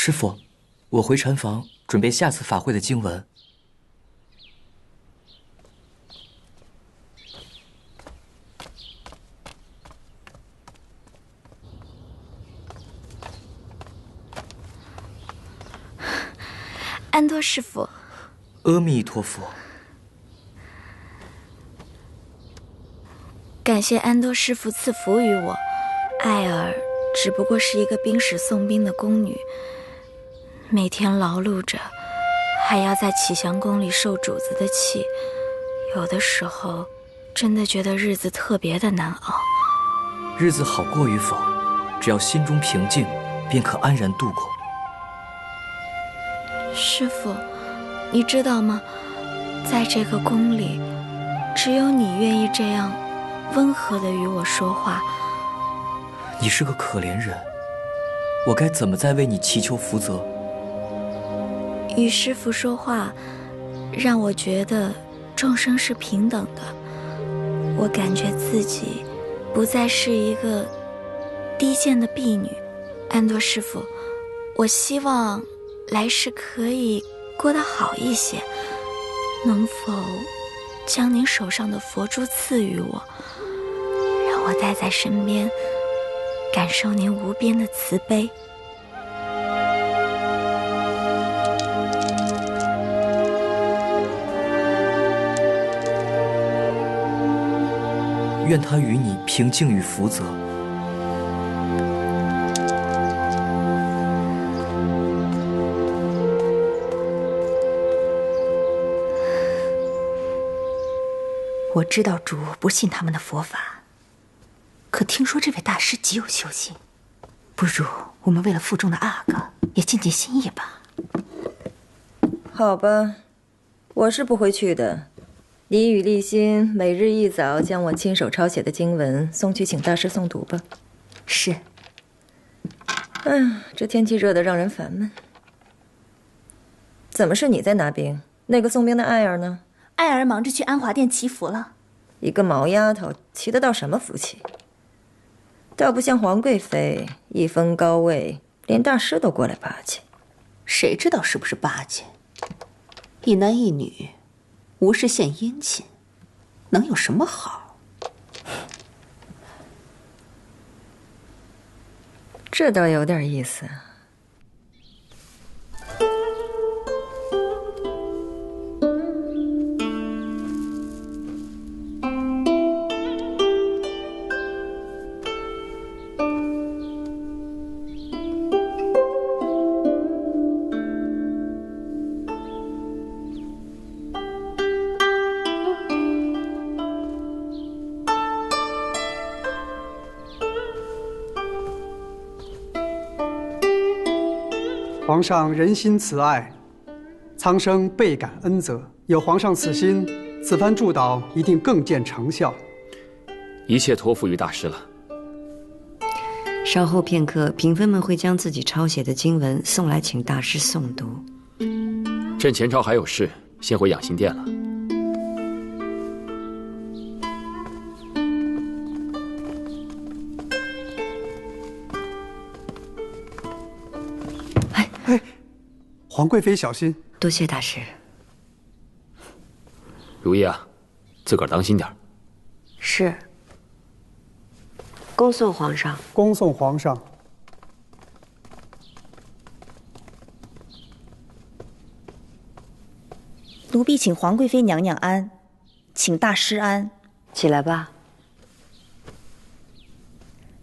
师父，我回禅房准备下次法会的经文。安多师父，阿弥陀佛。感谢安多师父赐福于我。艾尔只不过是一个兵使送兵的宫女，每天劳碌着，还要在启祥宫里受主子的气，有的时候真的觉得日子特别的难熬。日子好过与否，只要心中平静，便可安然度过。师父，你知道吗？在这个宫里，只有你愿意这样温和地与我说话。你是个可怜人，我该怎么再为你祈求福泽？与师父说话，让我觉得众生是平等的。我感觉自己不再是一个低贱的婢女。安多师父，我希望来世可以过得好一些，能否将您手上的佛珠赐予我，让我带在身边，感受您无边的慈悲。愿他与你平静与福泽。我知道主不信他们的佛法，可听说这位大师极有修行，不如我们为了腹中的阿哥也尽尽心意吧。好吧，我是不会去的。你与立新每日一早将我亲手抄写的经文送去请大师诵读吧。是。这天气热得让人烦闷。怎么是你在拿兵？那个送兵的艾尔呢？艾尔忙着去安华殿祈福了。一个毛丫头祈得到什么福气？倒不像皇贵妃一封高位，连大师都过来巴结。谁知道是不是巴结？一男一女，无事献殷勤，能有什么好？这倒有点意思。皇上仁心慈爱，苍生倍感恩泽。有皇上此心，此番祝祷一定更见成效。一切托付于大师了。稍后片刻，嫔妃们会将自己抄写的经文送来，请大师诵读。朕前朝还有事，先回养心殿了。皇贵妃小心。多谢大师。如意啊，自个儿当心点。是。恭送皇上。恭送皇上。奴婢请皇贵妃娘娘安，请大师安。起来吧。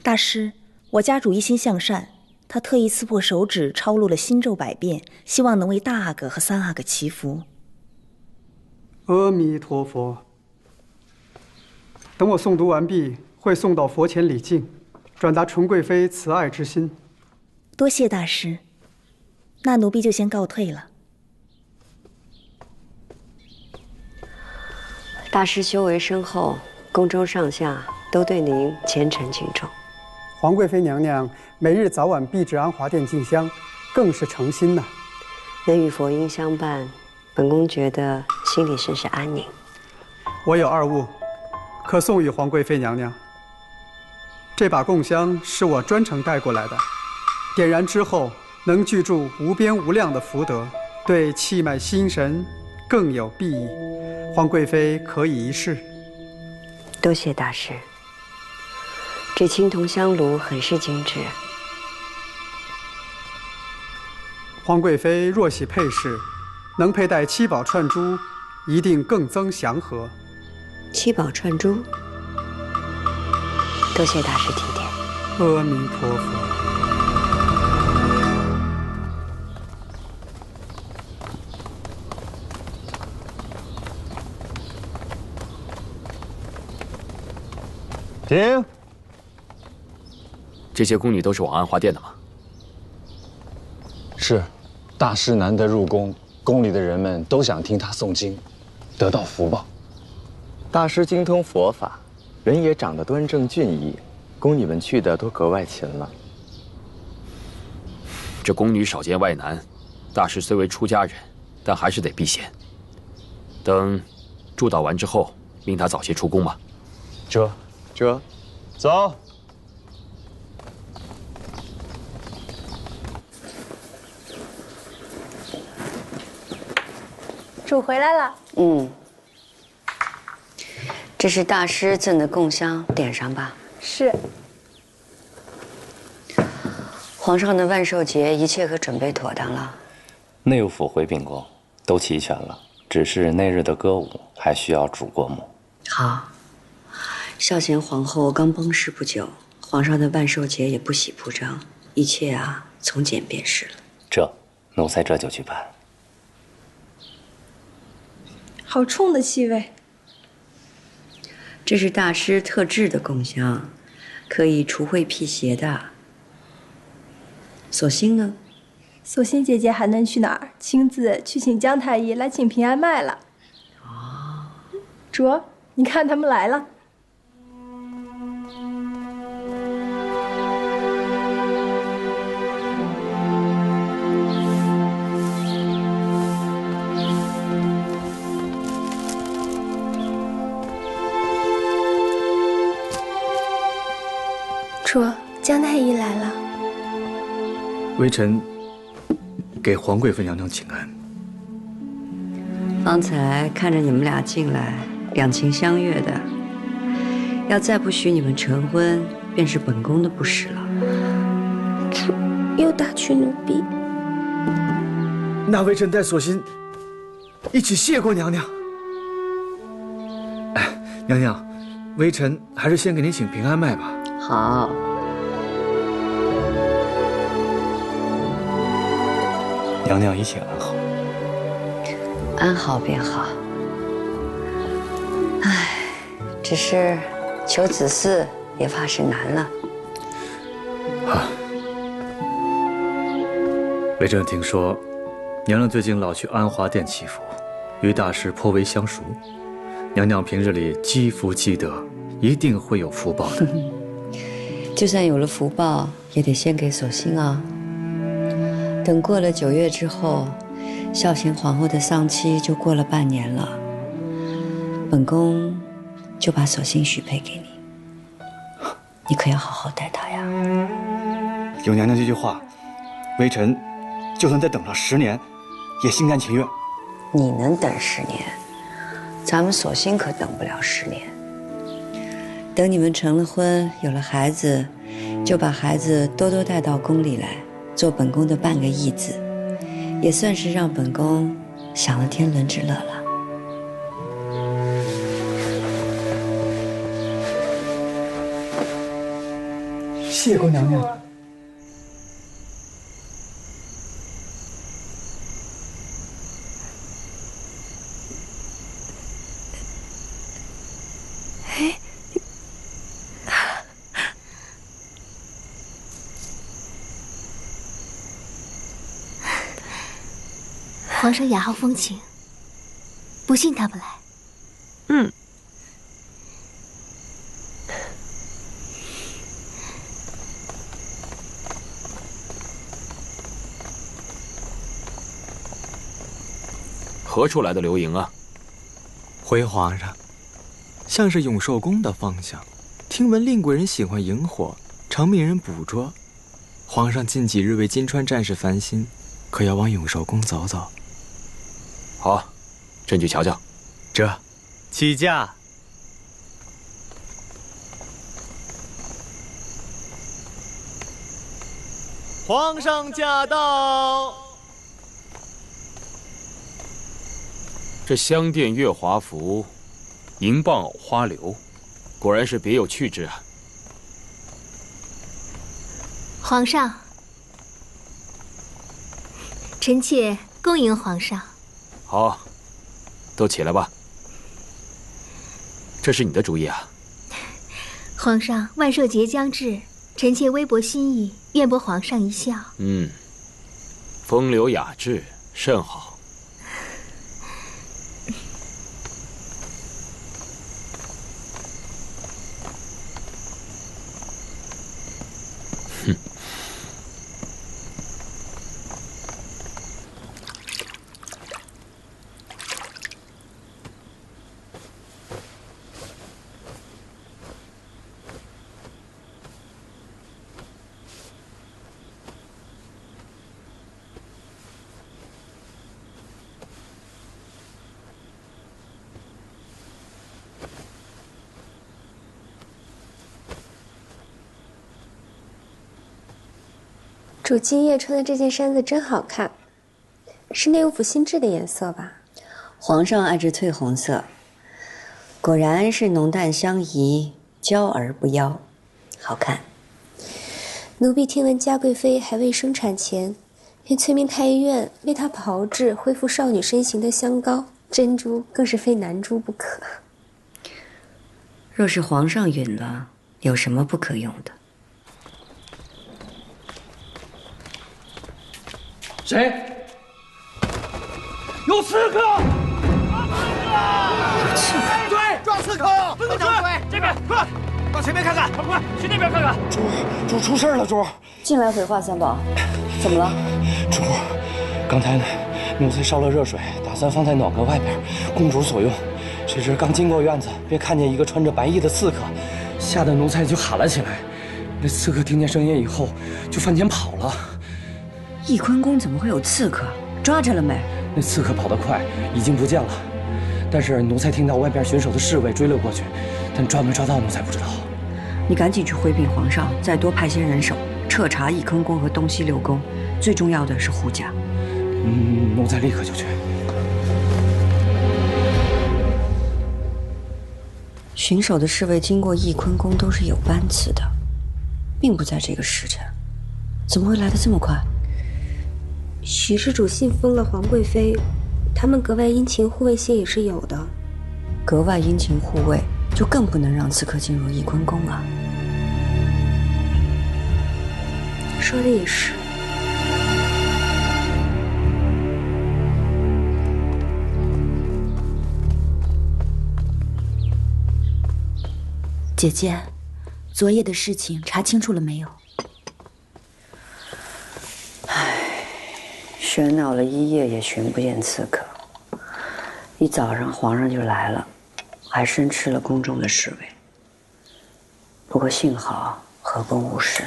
大师，我家主一心向善，他特意刺破手指抄录了心咒100遍，希望能为大阿哥和三阿哥祈福。阿弥陀佛。等我诵读完毕，会送到佛前礼敬，转达纯贵妃慈爱之心。多谢大师，那奴婢就先告退了。大师修为深厚，宫中上下都对您虔诚敬重。皇贵妃娘娘每日早晚必至安华殿敬香，更是诚心呐。能与佛音相伴，本宫觉得心里甚是安宁。我有2物，可送与皇贵妃娘娘。这把供香是我专程带过来的，点燃之后能具助无边无量的福德，对气脉心神更有裨益。皇贵妃可以一试。多谢大师。这青铜香炉很是精致。皇贵妃若喜配饰，能佩戴七宝串珠，一定更增祥和。七宝串珠，多谢大师提点。阿弥陀佛。停！这些宫女都是往安华殿的吗？是，大师难得入宫，宫里的人们都想听他诵经，得到福报。大师精通佛法，人也长得端正俊逸，宫女们去的都格外勤了。这宫女少见外男，大师虽为出家人，但还是得避嫌。等祝祷完之后，命他早些出宫吧。这，走。主回来了。这是大师赠的供香，点上吧。是。皇上的万寿节一切可准备妥当了？内务府回禀过，都齐全了，只是那日的歌舞还需要主过目。好。孝贤皇后刚崩逝不久，皇上的万寿节也不喜铺张，一切从简便是了。这，奴才这就去办。好冲的气味。这是大师特制的供香，可以除秽辟邪的。索性呢？索性姐姐还能去哪儿？亲自去请姜太医来请平安麦了。卓，你看他们来了。卓，姜太医来了。微臣给皇贵妃娘娘请安。方才看着你们俩进来，两情相悦的，要再不许你们成婚，便是本宫的不是了。主又打趣奴婢。那微臣带索性一起谢过娘娘。哎，娘娘，微臣还是先给您请平安麦吧。好。娘娘一切安好。安好便好。唉，只是求子嗣也怕是难了。微臣听说，娘娘最近老去安华殿祈福，与大师颇为相熟。娘娘平日里积福积德，一定会有福报的。就算有了福报，也得先给索性啊。等过了9月之后，孝贤皇后的丧期就过了半年了，本宫就把索性许配给你，你可要好好待她呀。有娘娘这句话，微臣就算再等上10年，也心甘情愿。你能等10年，咱们索性可等不了10年。等你们成了婚，有了孩子，就把孩子多多带到宫里来，做本宫的半个义子，也算是让本宫享了天伦之乐了。谢过娘娘。皇上雅号风情，不信他不来。何处来的流萤啊？回皇上，像是永寿宫的方向。听闻令贵人喜欢萤火，常命人捕捉。皇上近几日为金川战事烦心，可要往永寿宫走走。好，朕去瞧瞧。这，起驾。皇上驾到！这香殿月华服，银棒藕花流，果然是别有趣致啊！皇上，臣妾恭迎皇上。好，都起来吧。这是你的主意啊！皇上，万寿节将至，臣妾微薄心意，愿博皇上一笑。风流雅致，甚好。主今夜穿的这件衫子真好看，是内务府新制的颜色吧？皇上爱这翠红色，果然是浓淡相宜，娇而不妖，好看。奴婢听闻嘉贵妃还未生产前，便催命太医院为她炮制恢复少女身形的香膏，珍珠更是非男珠不可。若是皇上允了，有什么不可用的？谁？有刺客！有刺客！追！抓刺客！不能追！这边，快，到前面看看！快，去那边看看！主出事了！主，进来回话，三宝，怎么了？主，刚才奴才烧了热水，打算放在暖阁外边，供主所用。谁知刚经过院子，便看见一个穿着白衣的刺客，吓得奴才就喊了起来。那刺客听见声音以后，就翻前跑了。翊坤宫怎么会有刺客？抓着了没？那刺客跑得快，已经不见了。但是奴才听到外边巡守的侍卫追了过去，但抓没抓到奴才不知道。你赶紧去回禀皇上，再多派些人手彻查翊坤宫和东西六宫，最重要的是护驾。奴才立刻就去。巡守的侍卫经过翊坤宫都是有班次的，并不在这个时辰，怎么会来得这么快？许施主信封了皇贵妃，他们格外殷勤护卫些也是有的。格外殷勤护卫，就更不能让刺客进入翊坤宫了。说的也是。姐姐，昨夜的事情查清楚了没有？喧闹了一夜也寻不见刺客，一早上皇上就来了，还申斥了宫中的侍卫。不过幸好河宫无事。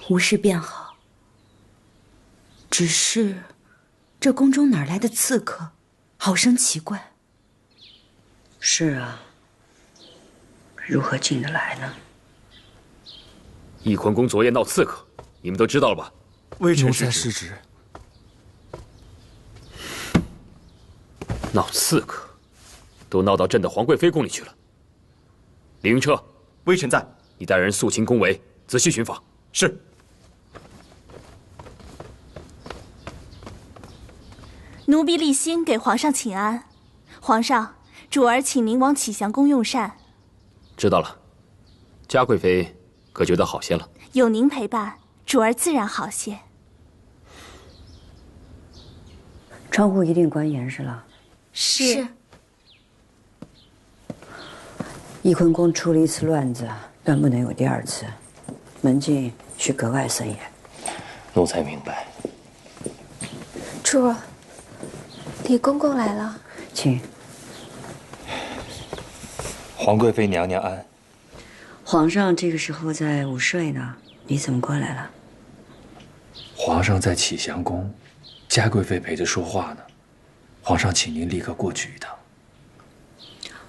无事便好。只是，这宫中哪来的刺客，好生奇怪。是啊，如何进得来呢？翊坤宫昨夜闹刺客，你们都知道了吧？微臣失职。闹刺客，都闹到朕的皇贵妃宫里去了。李云车，微臣在。你带人肃清宫闱，仔细巡访。是。奴婢立心给皇上请安。皇上，主儿请您往启祥宫用膳。知道了。嘉贵妃可觉得好些了？有您陪伴，主儿自然好些。窗户一定关严实了。是。翊坤宫出了一次乱子，断不能有第二次，门禁需格外森严。奴才明白。主，李公公来了，请。皇贵妃娘娘安。皇上这个时候在午睡呢，你怎么过来了？皇上在启祥宫，嘉贵妃陪着说话呢。皇上请您立刻过去一趟。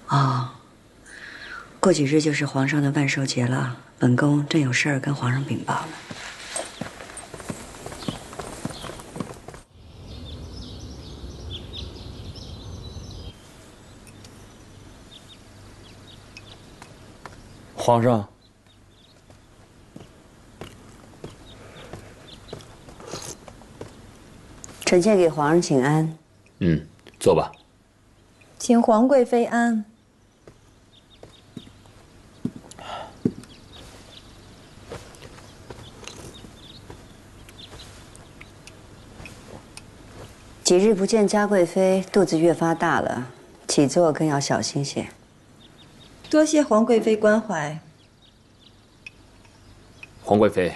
哦，过几日就是皇上的万寿节了，本宫正有事儿跟皇上禀报呢。皇上，臣妾给皇上请安。坐吧。请皇贵妃安。几日不见嘉贵妃，肚子越发大了，起坐更要小心些。多谢皇贵妃关怀。皇贵妃，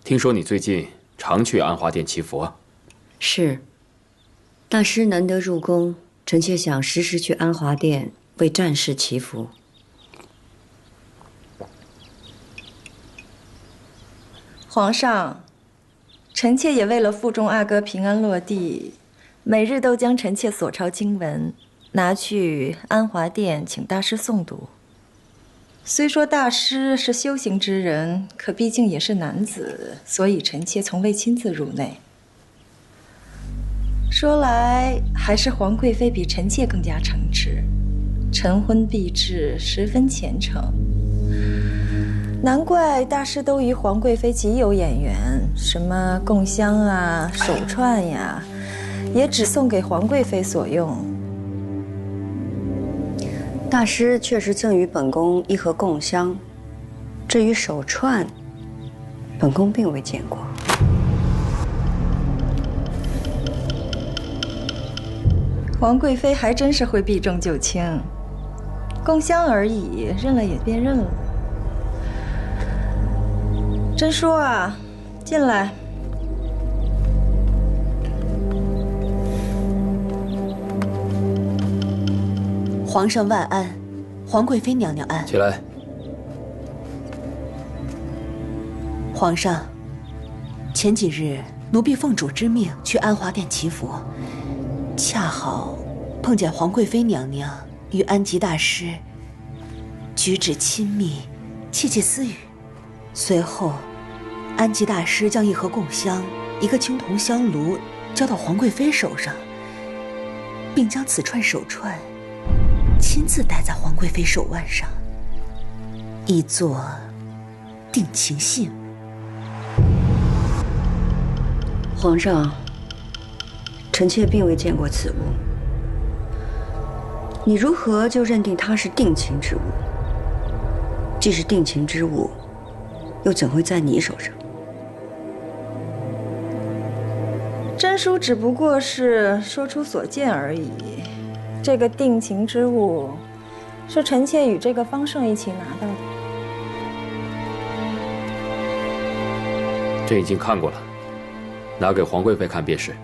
听说你最近常去安华殿祈福。是。大师难得入宫，臣妾想时时去安华殿为战士祈福。皇上，臣妾也为了腹中阿哥平安落地，每日都将臣妾所抄经文拿去安华殿请大师诵读。虽说大师是修行之人，可毕竟也是男子，所以臣妾从未亲自入内。说来，还是皇贵妃比臣妾更加诚挚，晨昏必至，十分虔诚。难怪大师都与皇贵妃极有眼缘，什么供香啊、手串呀，也只送给皇贵妃所用。大师确实赠予本宫一盒供香，至于手串，本宫并未见过。皇贵妃还真是会避重就轻，供香而已，认了也便认了。真叔啊，进来。皇上万安，皇贵妃娘娘安。起来。皇上，前几日奴婢奉主之命去安华殿祈福，恰好碰见皇贵妃娘娘与安吉大师举止亲密，窃窃私语。随后，安吉大师将一盒供香、一个青铜香炉交到皇贵妃手上，并将此串手串亲自戴在皇贵妃手腕上，以作定情信。皇上，臣妾并未见过此物，你如何就认定它是定情之物？既是定情之物，又怎会在你手上？真叔只不过是说出所见而已。这个定情之物，是臣妾与这个方胜一起拿到的。朕已经看过了，拿给皇贵妃看便是。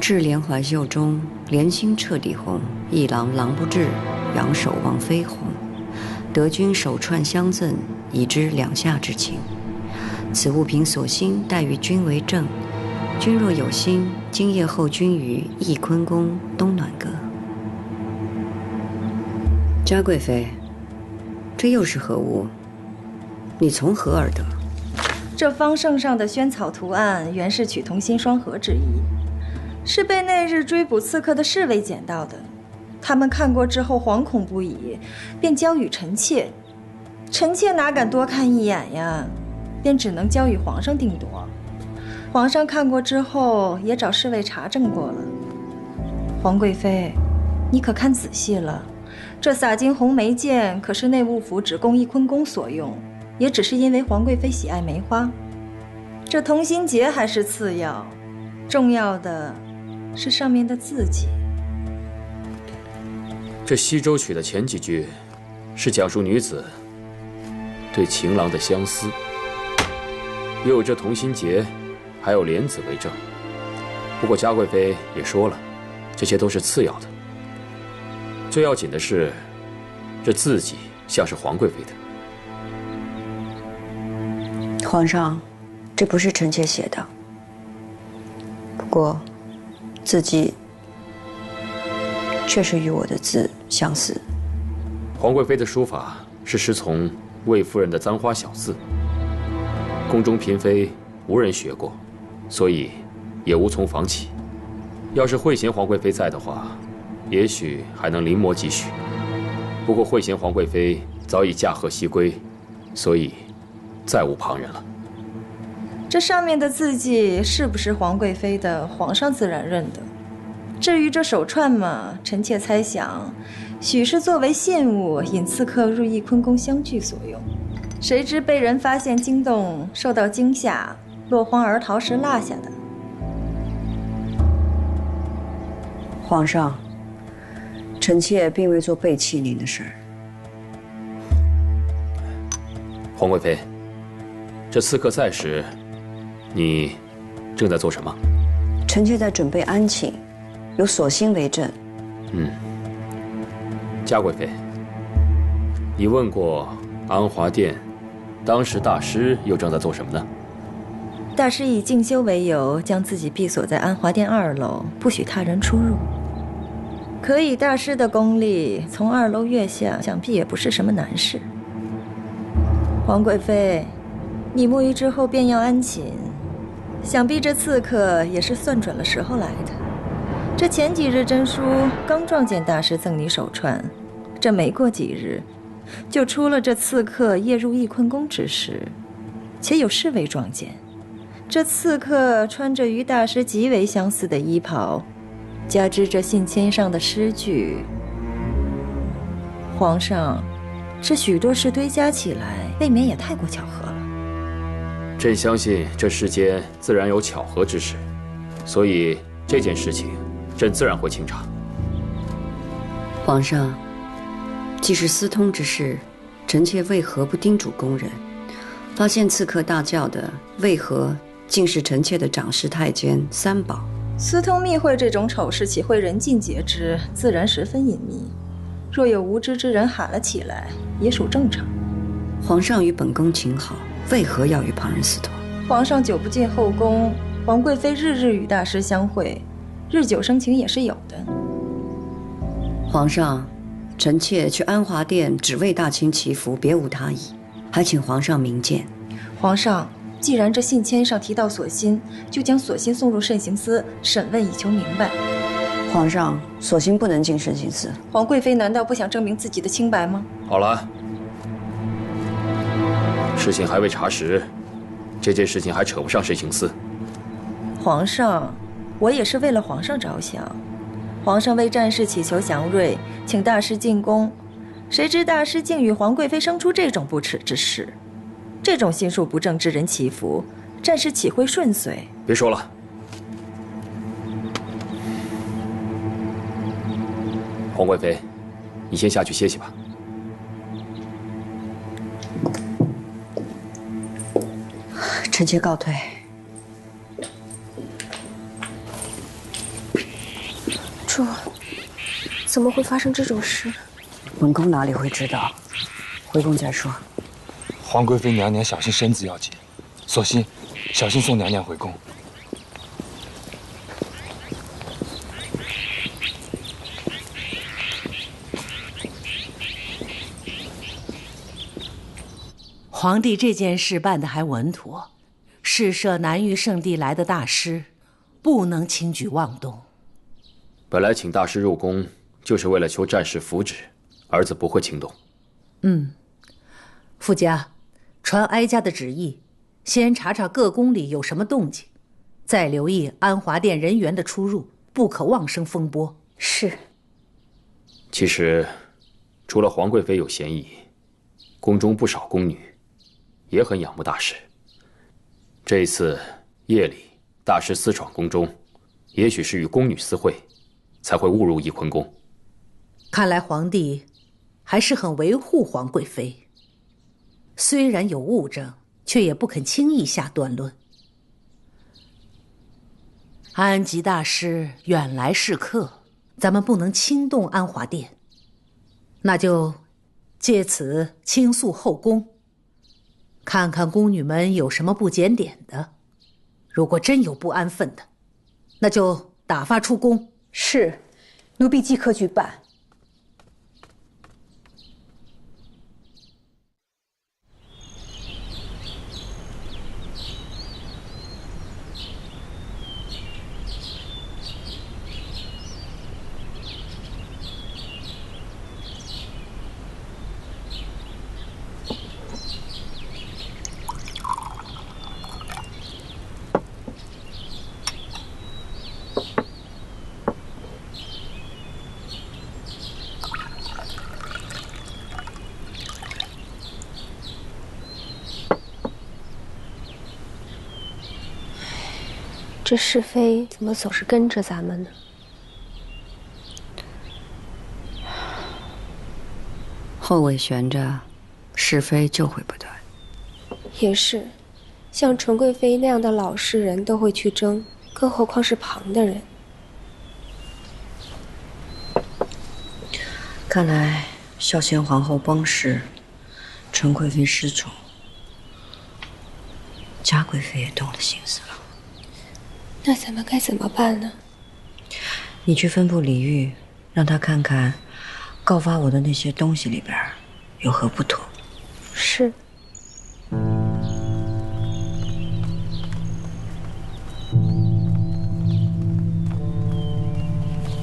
至连环袖中，连心彻底红；一郎郎不至，仰首望飞鸿。得君手串相赠，已知两下之情。此物凭所心，待与君为证。君若有心，今夜候君于翊坤宫东暖阁。嘉贵妃，这又是何物？你从何而得？这方胜上的萱草图案，原是曲同心双合之意。是被那日追捕刺客的侍卫捡到的，他们看过之后惶恐不已，便交与臣妾。臣妾哪敢多看一眼呀，便只能交与皇上定夺。皇上看过之后，也找侍卫查证过了。皇贵妃，你可看仔细了，这洒金红梅剑可是内务府只供翊坤宫所用，也只是因为皇贵妃喜爱梅花。这同心结还是次要，重要的是上面的字迹。这西洲曲的前几句，是讲述女子对情郎的相思，也有这同心结，还有莲子为证。不过嘉贵妃也说了，这些都是次要的，最要紧的是，这字迹像是皇贵妃的。皇上，这不是臣妾写的，不过字迹确实与我的字相似。皇贵妃的书法是师从魏夫人的簪花小字，宫中嫔妃无人学过，所以也无从仿起。要是惠贤皇贵妃在的话，也许还能临摹几许。不过惠贤皇贵妃早已驾鹤西归，所以再无旁人了。这上面的字迹是不是皇贵妃的，皇上自然认得。至于这手串嘛，臣妾猜想，许是作为信物引刺客入翊坤宫相聚所用。谁知被人发现惊动，受到惊吓，落荒而逃时落下的。皇上，臣妾并未做背弃您的事儿。皇贵妃，这刺客在时，你正在做什么？臣妾在准备安寝，有锁心为证。嘉贵妃，你问过安华殿，当时大师又正在做什么呢？大师以静修为由，将自己闭锁在安华殿2楼，不许他人出入。可以大师的功力，从2楼跃下，想必也不是什么难事。皇贵妃，你沐浴之后便要安寝，想必这刺客也是算准了时候来的。这前几日真书刚撞见大师赠你手串，这没过几日，就出了这刺客夜入翊坤宫之事，且有侍卫撞见。这刺客穿着与大师极为相似的衣袍，加之这信签上的诗句，皇上，这许多事堆加起来，未免也太过巧合了。朕相信这世间自然有巧合之事，所以这件事情，朕自然会清查。皇上，既是私通之事，臣妾为何不叮嘱宫人？发现刺客大叫的，为何竟是臣妾的长侍太监三宝？私通密会这种丑事，岂会人尽皆知？自然十分隐秘。若有无知之人喊了起来，也属正常。皇上与本宫情好，为何要与旁人私通？皇上久不进后宫，皇贵妃日日与大师相会，日久生情也是有的。皇上，臣妾去安华殿只为大清祈福，别无他意，还请皇上明鉴。皇上，既然这信签上提到锁心，就将锁心送入慎刑司审问，以求明白。皇上，锁心不能进慎刑司。皇贵妃难道不想证明自己的清白吗？好了，事情还未查实，这件事情还扯不上慎刑司。皇上，我也是为了皇上着想。皇上为战事祈求祥瑞，请大师进宫，谁知大师竟与皇贵妃生出这种不耻之事。这种心术不正之人祈福，战事岂会顺遂？别说了，皇贵妃，你先下去歇息吧。臣妾告退。主，怎么会发生这种事？本宫哪里会知道？回宫再说。皇贵妃娘娘小心身子要紧，索性小心送娘娘回宫。皇帝这件事办得还稳妥，试射南域圣地来的大师，不能轻举妄动。本来请大师入宫，就是为了求战事福祉，儿子不会轻动。傅家，传哀家的旨意，先查查各宫里有什么动静，再留意安华殿人员的出入，不可妄生风波。是。其实，除了皇贵妃有嫌疑，宫中不少宫女也很仰慕大师。这一次夜里大师私闯宫中，也许是与宫女私会，才会误入翊坤宫。看来皇帝还是很维护皇贵妃，虽然有误证，却也不肯轻易下断论。安吉大师远来是客，咱们不能轻动安华殿，那就借此倾诉后宫，看看宫女们有什么不检点的。如果真有不安分的，那就打发出宫。是，奴婢即刻去办。这是非怎么总是跟着咱们呢？后尾悬着，是非就会不断。也是，像纯贵妃那样的老实人都会去争，更何况是旁的人。看来孝贤皇后崩逝，纯贵妃失宠，嘉贵妃也动了心思了。那咱们该怎么办呢？你去分部李煜，让他看看告发我的那些东西里边有何不妥。是。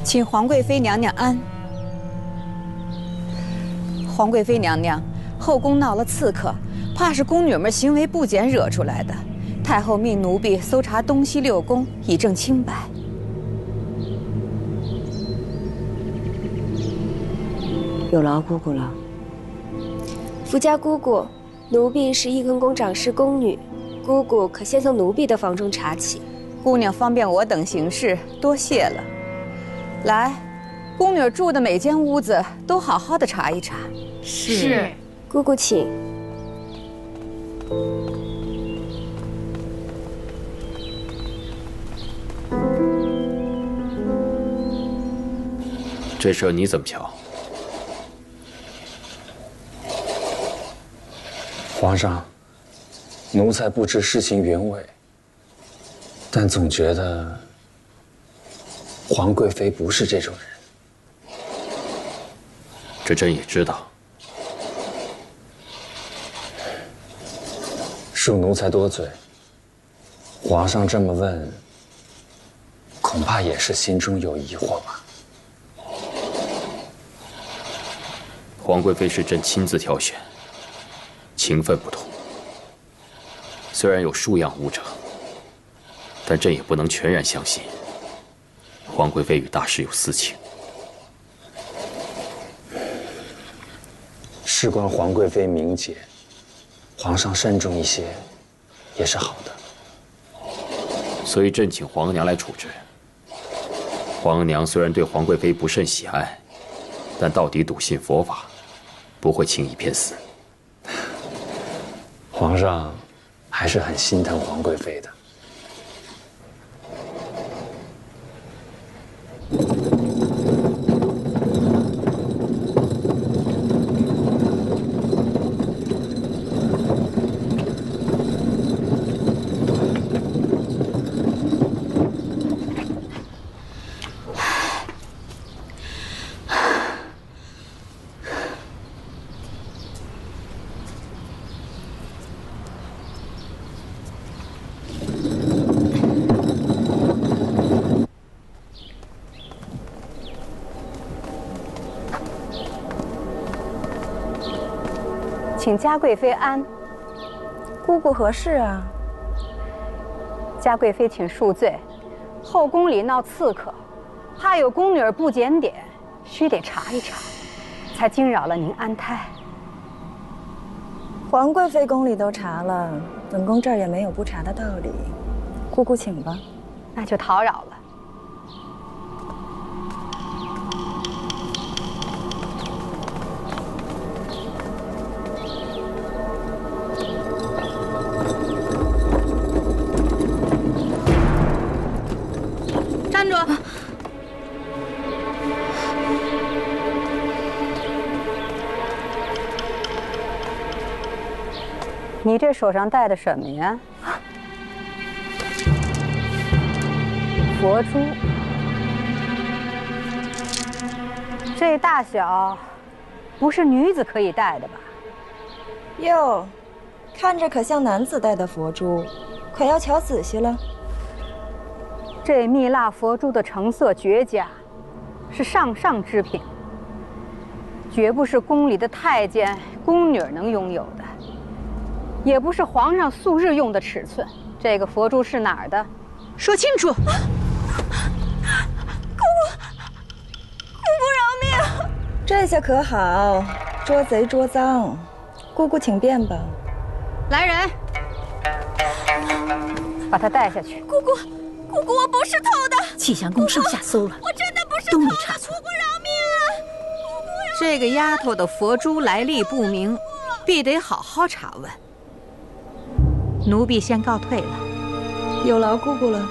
请皇贵妃娘娘安。皇贵妃娘娘，后宫闹了刺客，怕是宫女们行为不检惹出来的。太后命奴婢搜查东西6宫，以证清白。有劳姑姑了。福家姑姑，奴婢是翊坤宫长侍宫女，姑姑可先从奴婢的房中查起。姑娘方便我等行事，多谢了。来，宫女住的每间屋子都好好的查一查。是。姑姑请。这事你怎么瞧？皇上，奴才不知事情原委，但总觉得皇贵妃不是这种人。这朕也知道。恕奴才多嘴。皇上这么问，恐怕也是心中有疑惑吧。皇贵妃是朕亲自挑选，情分不同。虽然有数样误证，但朕也不能全然相信皇贵妃与大师有私情。事关皇贵妃名节，皇上慎重一些也是好的。所以朕请皇额娘来处置。皇额娘虽然对皇贵妃不甚喜爱，但到底笃信佛法，不会轻易偏私。皇上还是很心疼皇贵妃的。请嘉贵妃安。姑姑何事啊？嘉贵妃请恕罪，后宫里闹刺客，怕有宫女不检点，须得查一查，才惊扰了您安泰。皇贵妃宫里都查了，本宫这儿也没有不查的道理。姑姑请吧。那就叨扰了。站住！你这手上戴的什么呀？佛珠。这大小，不是女子可以戴的吧？哟，看着可像男子戴的佛珠，可要瞧仔细了。这蜜蜡佛珠的成色绝佳，是上上之品，绝不是宫里的太监、宫女能拥有的，也不是皇上素日用的尺寸。这个佛珠是哪儿的？说清楚！姑姑饶命！这下可好，捉贼捉赃。姑姑请便吧。来人，把他带下去。姑姑，我不是偷的。启祥宫上下搜了，我真的不是都没偷的。查错。姑姑饶命啊！这个丫头的佛珠来历不明，必得好好查问。奴婢先告退了，有劳姑姑了。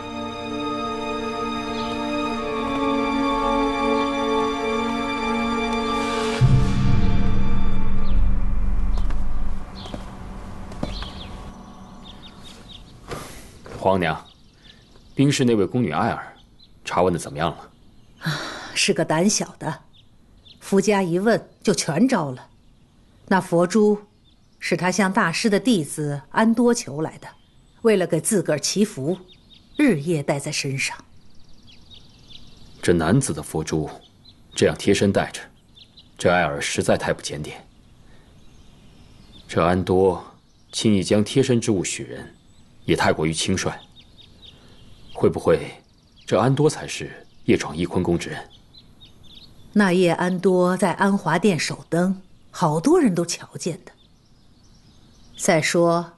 皇娘，冰室那位宫女艾尔，查问的怎么样了？是个胆小的，夫家一问就全招了。那佛珠是他向大师的弟子安多求来的，为了给自个儿祈福，日夜带在身上。这男子的佛珠，这样贴身带着，这艾尔实在太不检点。这安多轻易将贴身之物许人，也太过于轻率。会不会，这安多才是夜闯翊坤宫之人？那夜安多在安华殿守灯，好多人都瞧见的。再说，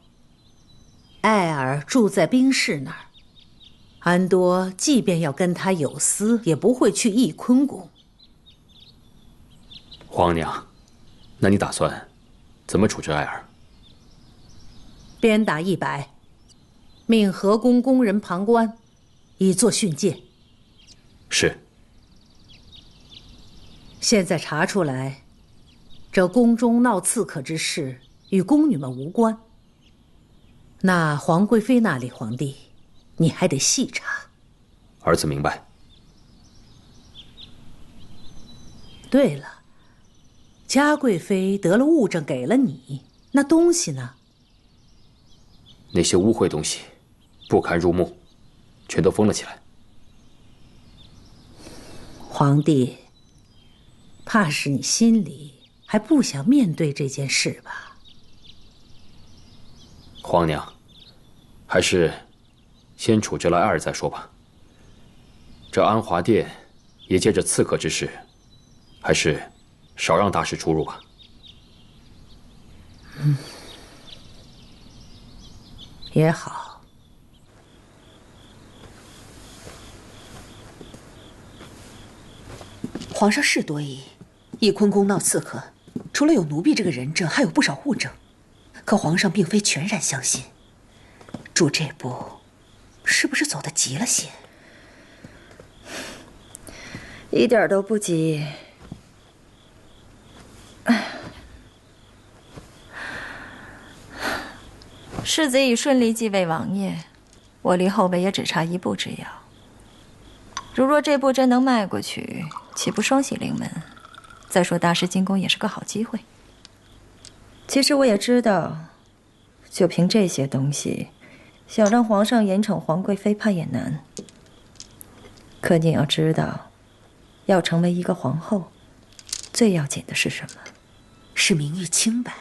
艾尔住在冰室那儿，安多即便要跟他有私，也不会去翊坤宫。皇娘，那你打算怎么处置艾尔？鞭打100，命河宫宫人旁观，以作训诫。是。现在查出来，这宫中闹刺客之事与宫女们无关。那皇贵妃那里，皇帝，你还得细查。儿子明白。对了，嘉贵妃得了物证给了你，那东西呢？那些污秽东西，不堪入目，全都封了起来。皇帝，怕是你心里还不想面对这件事吧？皇娘，还是先处置了艾尔再说吧。这安华殿也借着刺客之事，还是少让大师出入吧。也好。皇上是多疑，翊坤宫闹刺客，除了有奴婢这个人证，还有不少物证。可皇上并非全然相信，主这步是不是走得急了些？一点都不急。世子已顺利继位王爷，我离后位也只差一步之遥。如若这步真能迈过去，岂不双喜临门？再说大师进宫也是个好机会。其实我也知道，就凭这些东西，想让皇上严惩皇贵妃怕也难。可你要知道，要成为一个皇后，最要紧的是什么？是名誉清白。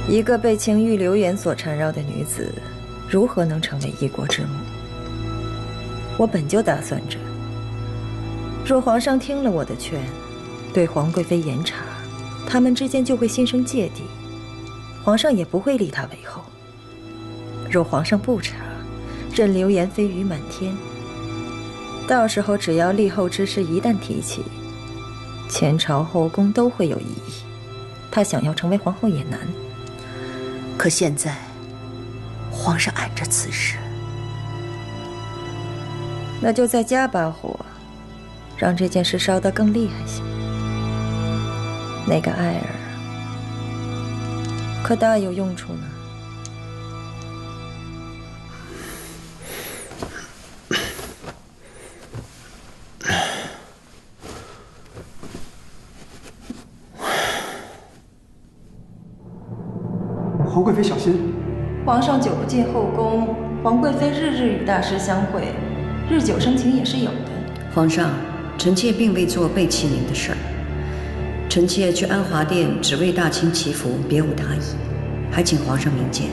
一个被情欲流言所缠绕的女子，如何能成为一国之母？我本就打算着，若皇上听了我的劝，对皇贵妃严查，他们之间就会心生芥蒂，皇上也不会立他为后。若皇上不查，任流言蜚语满天，到时候只要立后之事一旦提起，前朝后宫都会有异议，他想要成为皇后也难。可现在，皇上按着此事，那就再加把火，让这件事烧得更厉害些。那个爱儿可大有用处呢。皇贵妃小心！皇上久不进后宫，皇贵妃日日与大师相会，日久生情也是有的。皇上，臣妾并未做背弃您的事儿。臣妾去安华殿只为大清祈福，别无他意，还请皇上明鉴。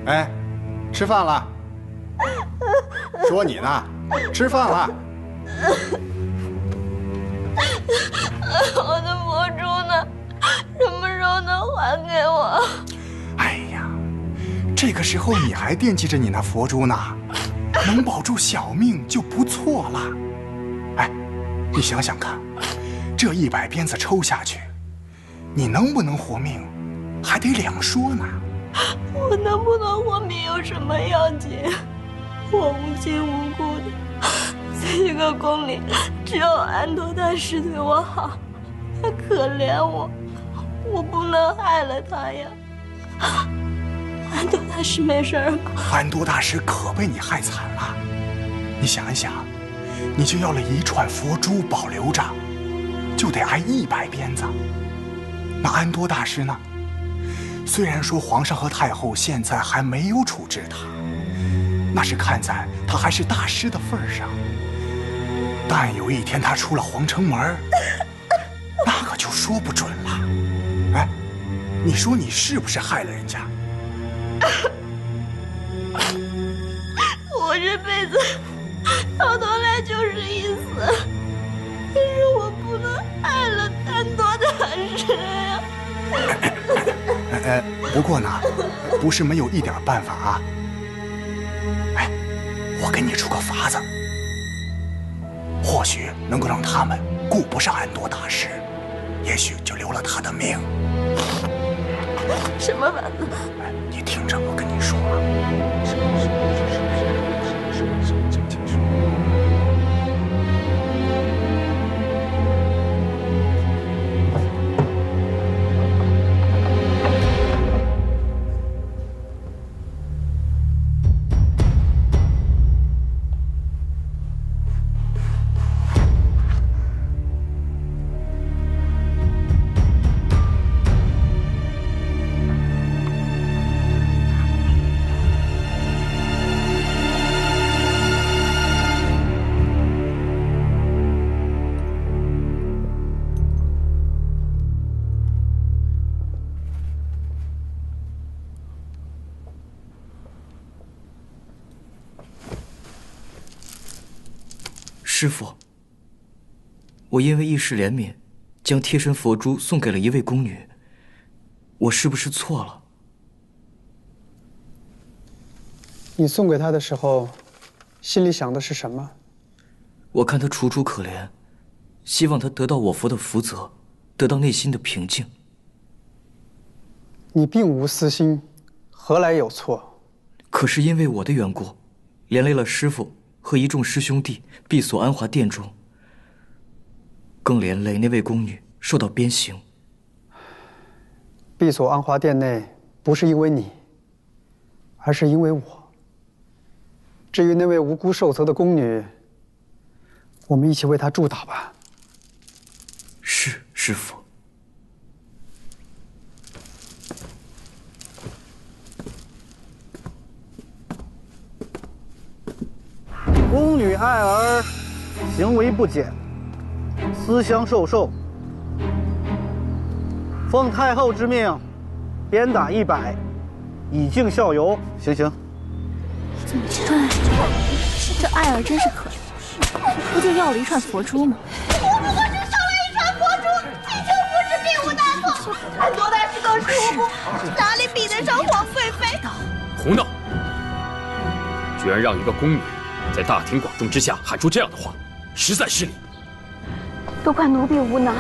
哎，吃饭了。说你呢，吃饭了。我的佛珠呢？什么时候能还给我？哎呀，这个时候你还惦记着你那佛珠呢，能保住小命就不错了。哎，你想想看，这100鞭子抽下去，你能不能活命，还得两说呢。我能不能活命有什么要紧？我无亲无故的，在这个宫里，只有安陀大师对我好，他可怜我，我不能害了他呀。安陀大师没事吧？安多大师可被你害惨了。你想一想，你就要了一串佛珠保留着，就得挨100鞭子。那安多大师呢？虽然说皇上和太后现在还没有处置他，那是看在他还是大师的份上。但有一天他出了皇城门，那可就说不准了。哎，你说你是不是害了人家？我这辈子到头来就是一死，可是我不能害了安多大师呀。不过呢，不是没有一点办法啊。哎，我给你出个法子，或许能够让他们顾不上安多大师，也许就留了他的命。什么法子？你听着，我跟你说。师父，我因为一时怜悯，将贴身佛珠送给了一位宫女，我是不是错了？你送给她的时候，心里想的是什么？我看她楚楚可怜，希望她得到我佛的福泽，得到内心的平静。你并无私心，何来有错？可是因为我的缘故，连累了师父和一众师兄弟，闭锁安华殿中。更连累那位宫女受到鞭刑。闭锁安华殿内，不是因为你，而是因为我。至于那位无辜受责的宫女，我们一起为她祝祷吧。是，师父。宫女爱儿行为不检，思乡受受，奉太后之命，鞭打100，以儆效尤。行刑。这爱儿真是可怜，不就要了一串佛珠吗？我不过是收了一串佛珠，祈求不知并无大错。安多大师更是无辜，哪里比得上皇贵妃？胡闹！居然让一个宫女在大庭广众之下喊出这样的话，实在失礼。都怪奴婢无能。